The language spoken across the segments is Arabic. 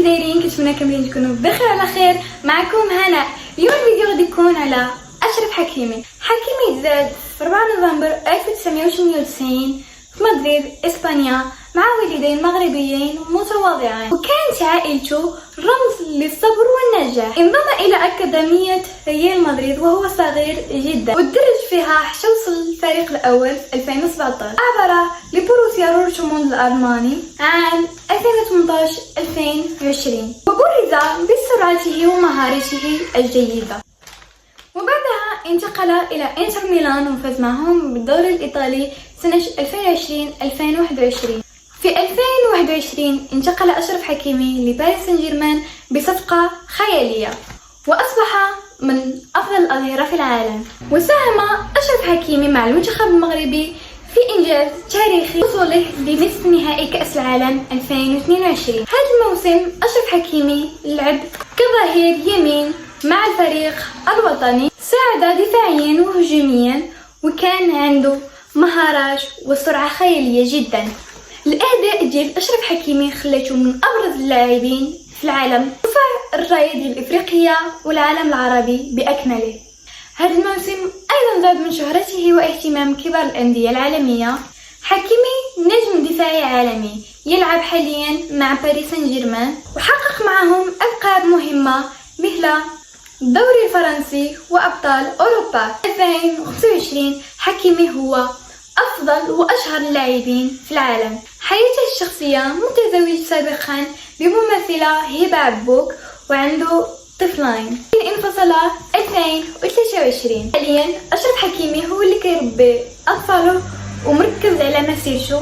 كي دايرين؟ كنتمنى كاملين تكونوا بخير على خير. معكم هنا. اليوم الفيديو غادي يكون على أشرف حكيمي. حكيمي تزاد في 4 نوفمبر 1998 في مدريد إسبانيا مع والدين مغربيين متواضعين، وكانت عائلته رمز للصبر والنجاح. انضم إلى أكاديمية ريال مدريد وهو صغير جدا، ودرج فيها حتى وصل للفريق الأول في 2017. عبر لبروسيا دورتموند الألماني عام 2018-2020، وبرز بسرعته ومهارته الجيدة. وبعدها انتقل إلى إنتر ميلان وفاز معهم بالدوري الإيطالي سنة 2020-2021. في 2021 انتقل أشرف حكيمي لباريس سان جيرمان بصفقة خيالية، وأصبح من أفضل الأظهرة في العالم. وساهم أشرف حكيمي مع المنتخب المغربي في إنجاز تاريخي وصوله لنصف نهائي كأس العالم 2022. هذا الموسم أشرف حكيمي لعب كظهير يمين مع الفريق الوطني، ساعد دفاعيا وهجوميا، وكان عنده مهارات وسرعة خيالية جدا. الأداء ديال أشرف حكيمي خلاته من أبرز اللاعبين في العالم، رفع الراية ديال إفريقيا والعالم العربي بأكمله. هذا الموسم أيضا زاد من شهرته واهتمام كبار الأندية العالمية. حكيمي نجم دفاعي عالمي يلعب حاليا مع باريس سان جيرمان، وحقق معهم ألقاب مهمة مثل الدوري الفرنسي وأبطال أوروبا 2025. حكيمي هو أفضل وأشهر اللاعبين في العالم. حياته الشخصية متزوج سابقا بممثلة هبة عبوك وعنده طفلين. انفصل 2023. حاليا أشرف حكيمي هو اللي كيربي أطفاله ومركز على مسيرته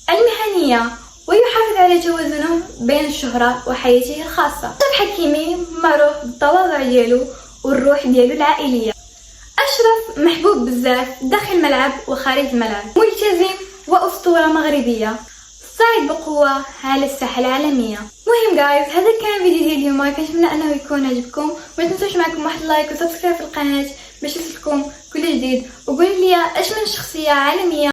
المهنية، ويحافظ على توازنه بين الشهرة وحياته الخاصة. أشرف حكيمي معروف بالتواضع ديالو والروح ديالو العائلية. أشرف محبوب بزاف داخل الملعب وخارج الملعب، ملتزم وأسطورة مغربية، صاعد بقوة على الساحة العالمية. مهم جايز، هذا كان فيديو ديال اليوم، كنتمنى انه يكون عجبكم. ما تنسوش معكم واحد لايك وسبسكرايب في القناة باش يوصلكم كل جديد. وقولوا لي اش من شخصية عالمية